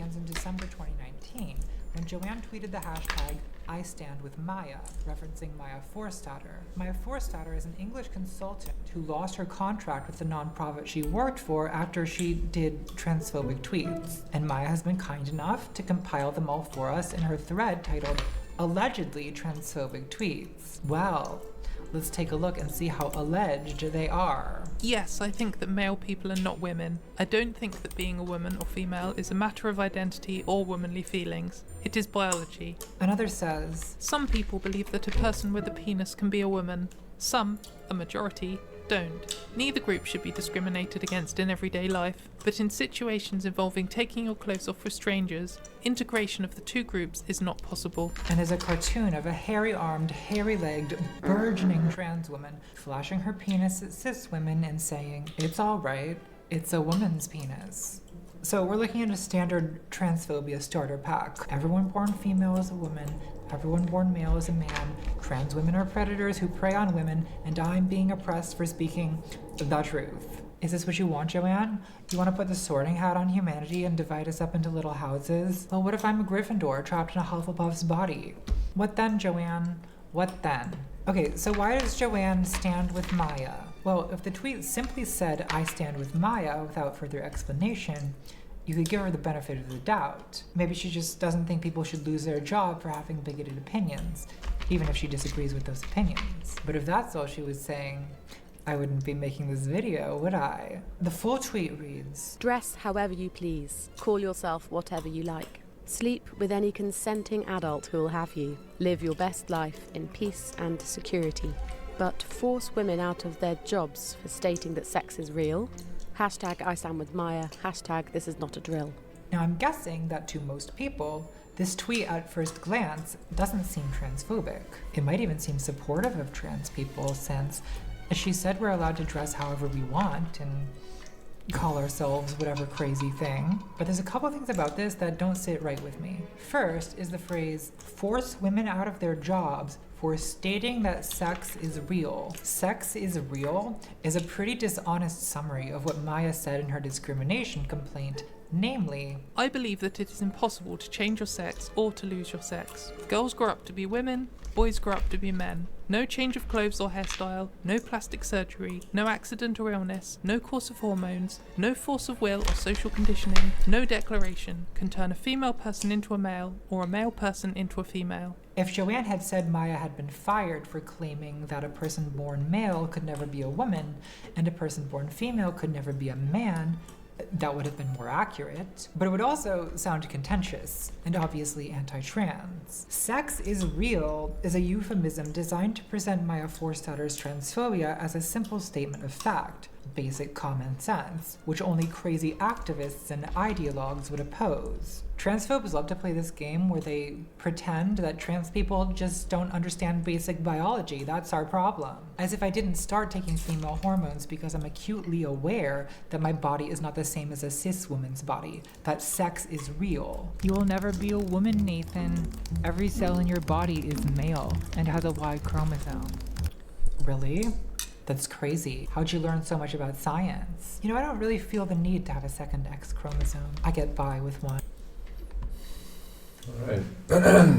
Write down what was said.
begins in December 2019, when Joanne tweeted the hashtag #IStandWithMaya, referencing Maya Forstater. Maya Forstater is an English consultant who lost her contract with the nonprofit she worked for after she did transphobic tweets. And Maya has been kind enough to compile them all for us in her thread titled Allegedly Transphobic Tweets. Well, let's take a look and see how alleged they are. Yes, I think that male people are not women. I don't think that being a woman or female is a matter of identity or womanly feelings. It is biology. Another says, some people believe that a person with a penis can be a woman. Some, a majority, don't. Neither group should be discriminated against in everyday life, but in situations involving taking your clothes off for strangers, integration of the two groups is not possible. And is a cartoon of a hairy-armed, hairy-legged, burgeoning trans woman flashing her penis at cis women and saying, "It's all right, it's a woman's penis." So we're looking at a standard transphobia starter pack. Everyone born female is a woman, everyone born male is a man, trans women are predators who prey on women, and I'm being oppressed for speaking the truth. Is this what you want, Joanne? You want to put the sorting hat on humanity and divide us up into little houses? Well, what if I'm a Gryffindor trapped in a Hufflepuff's body? What then, Joanne? What then? Okay, so why does Joanne stand with Maya? Well, if the tweet simply said, "I stand with Maya," without further explanation, you could give her the benefit of the doubt. Maybe she just doesn't think people should lose their job for having bigoted opinions, even if she disagrees with those opinions. But if that's all she was saying, I wouldn't be making this video, would I? The full tweet reads, "Dress however you please. Call yourself whatever you like. Sleep with any consenting adult who will have you. Live your best life in peace and security. But force women out of their jobs for stating that sex is real. Hashtag I stand with Maya. Hashtag this is not a drill." Now I'm guessing that to most people, this tweet at first glance doesn't seem transphobic. It might even seem supportive of trans people, since she said we're allowed to dress however we want and call ourselves whatever crazy thing. But there's a couple things about this that don't sit right with me. First is the phrase, "force women out of their jobs for stating that sex is real." Sex is real is a pretty dishonest summary of what Maya said in her discrimination complaint, namely, I believe that it is impossible to change your sex or to lose your sex. Girls grow up to be women, boys grow up to be men. No change of clothes or hairstyle, no plastic surgery, no accident or illness, no course of hormones, no force of will or social conditioning, no declaration can turn a female person into a male or a male person into a female. If Joanne had said Maya had been fired for claiming that a person born male could never be a woman and a person born female could never be a man, that would have been more accurate, but it would also sound contentious and obviously anti-trans. "Sex is real" is a euphemism designed to present Maya Forstater's transphobia as a simple statement of fact, basic common sense, which only crazy activists and ideologues would oppose. Transphobes love to play this game where they pretend that trans people just don't understand basic biology. That's our problem. As if I didn't start taking female hormones because I'm acutely aware that my body is not the same as a cis woman's body, that sex is real. You will never be a woman, Nathan. Every cell in your body is male and has a Y chromosome. Really? That's crazy. How'd you learn so much about science? You know, I don't really feel the need to have a second X chromosome. I get by with one. All right.